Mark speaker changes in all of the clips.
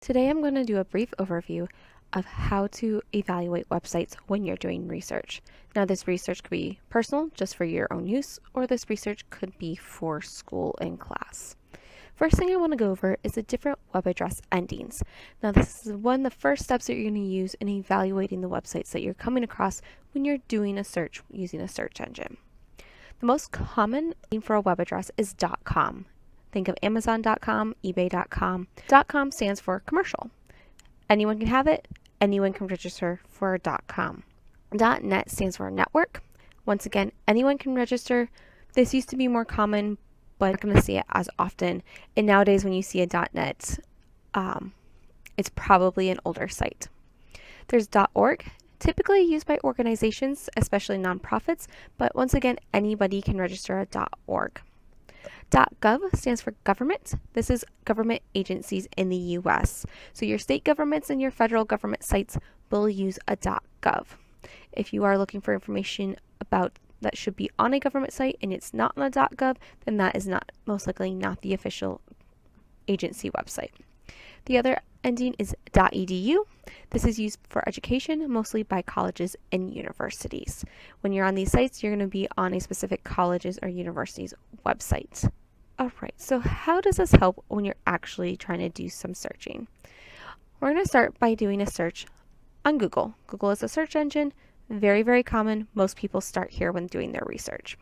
Speaker 1: Today I'm going to do a brief overview of how to evaluate websites when you're doing research. Now this research could be personal, just for your own use, or this research could be for school and class. First thing I want to go over is the different web address endings. Now this is one of the first steps that you're going to use in evaluating the websites that you're coming across when you're doing a search using a search engine. The most common name for a web address is .com. Think of Amazon.com, eBay.com. .com stands for commercial. Anyone can have it, anyone can register for .com. .net stands for network. Once again, anyone can register. This used to be more common, but I'm not going to see it as often. And nowadays when you see a .net, it's probably an older site. There's .org, typically used by organizations, especially nonprofits, but once again, anybody can register a .org. .gov stands for government. This is government agencies in the US. So your state governments and your federal government sites will use a .gov. If you are looking for information about that should be on a government site and it's not on a .gov, then that is most likely not the official agency website. The other ending is .edu. This is used for education, mostly by colleges and universities. When you're on these sites, you're going to be on a specific college's or university's website. Alright, so how does this help when you're actually trying to do some searching? We're going to start by doing a search on Google. Google is a search engine, very, very common. Most people start here when doing their research.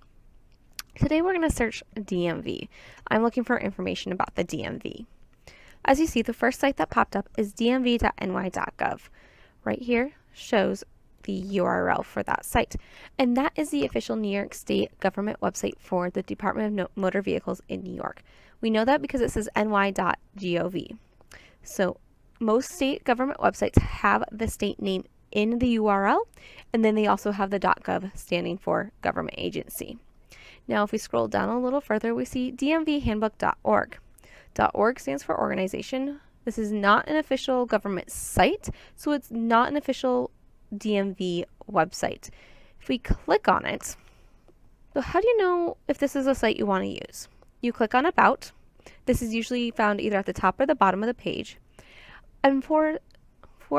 Speaker 1: Today we're going to search DMV. I'm looking for information about the DMV. As you see, the first site that popped up is dmv.ny.gov. Right here shows the URL for that site. And that is the official New York State government website for the Department of Motor Vehicles in New York. We know that because it says ny.gov. So most state government websites have the state name in the URL, and then they also have the .gov standing for government agency. Now if we scroll down a little further, we see dmvhandbook.org. .org stands for organization. This is not an official government site, so it's not an official DMV website. If we click on it, so how do you know if this is a site you want to use? You click on About. This is usually found either at the top or the bottom of the page. And for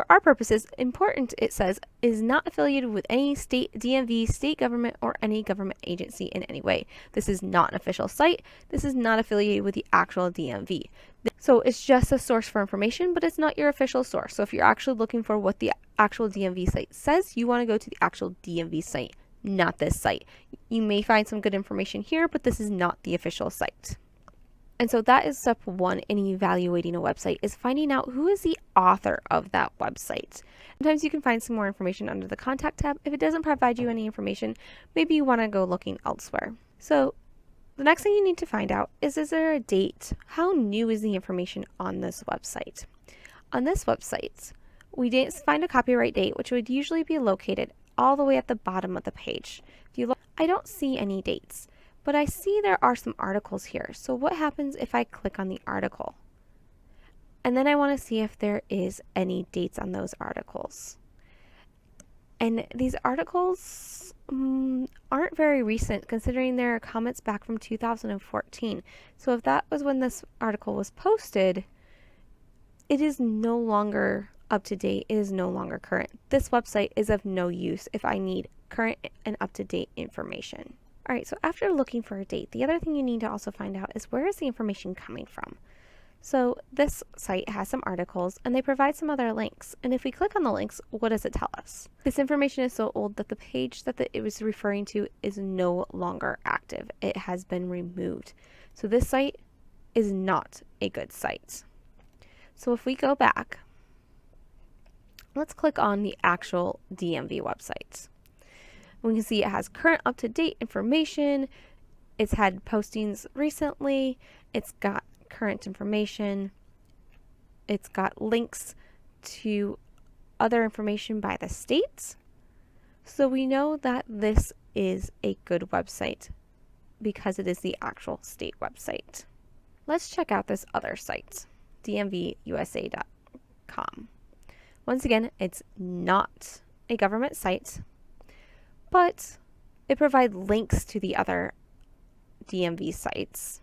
Speaker 1: our purposes, important, it says, is not affiliated with any state, DMV, state government, or any government agency in any way. This is not an official site. This is not affiliated with the actual DMV. So it's just a source for information, but it's not your official source. So if you're actually looking for what the actual DMV site says, you want to go to the actual DMV site, not this site. You may find some good information here, but this is not the official site. And so that is step one in evaluating a website, is finding out who is the author of that website. Sometimes you can find some more information under the contact tab. If it doesn't provide you any information, maybe you want to go looking elsewhere. So the next thing you need to find out is there a date? How new is the information on this website? On this website, we didn't find a copyright date, which would usually be located all the way at the bottom of the page. If you look, I don't see any dates. But I see there are some articles here. So what happens if I click on the article? And then I want to see if there is any dates on those articles. And these articles aren't very recent, considering there are comments back from 2014. So if that was when this article was posted, it is no longer up to date. It is no longer current. This website is of no use if I need current and up-to-date information. Alright, so after looking for a date, the other thing you need to also find out is where is the information coming from? So this site has some articles and they provide some other links. And if we click on the links, what does it tell us? This information is so old that the page that it was referring to is no longer active. It has been removed. So this site is not a good site. So if we go back, let's click on the actual DMV website. We can see it has current up-to-date information. It's had postings recently. It's got current information. It's got links to other information by the states. So we know that this is a good website because it is the actual state website. Let's check out this other site, dmvusa.com. Once again, it's not a government site, but it provides links to the other DMV sites.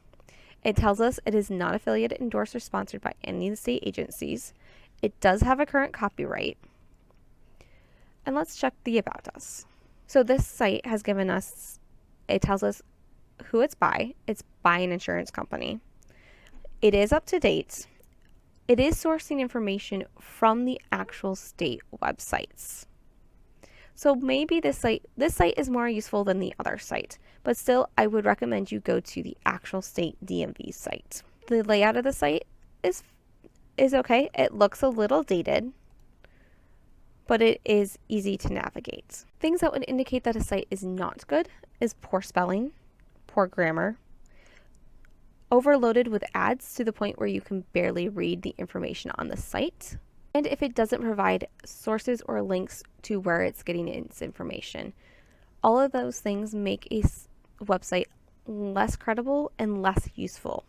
Speaker 1: It tells us it is not affiliated, endorsed, or sponsored by any of the state agencies. It does have a current copyright. And let's check the About Us. So this site has given us, it tells us who it's by. It's by an insurance company. It is up to date. It is sourcing information from the actual state websites. So maybe this site is more useful than the other site, but still I would recommend you go to the actual state DMV site. The layout of the site is okay. It looks a little dated, but it is easy to navigate. Things that would indicate that a site is not good is poor spelling, poor grammar, overloaded with ads to the point where you can barely read the information on the site, and if it doesn't provide sources or links to where it's getting its information. All of those things make a website less credible and less useful.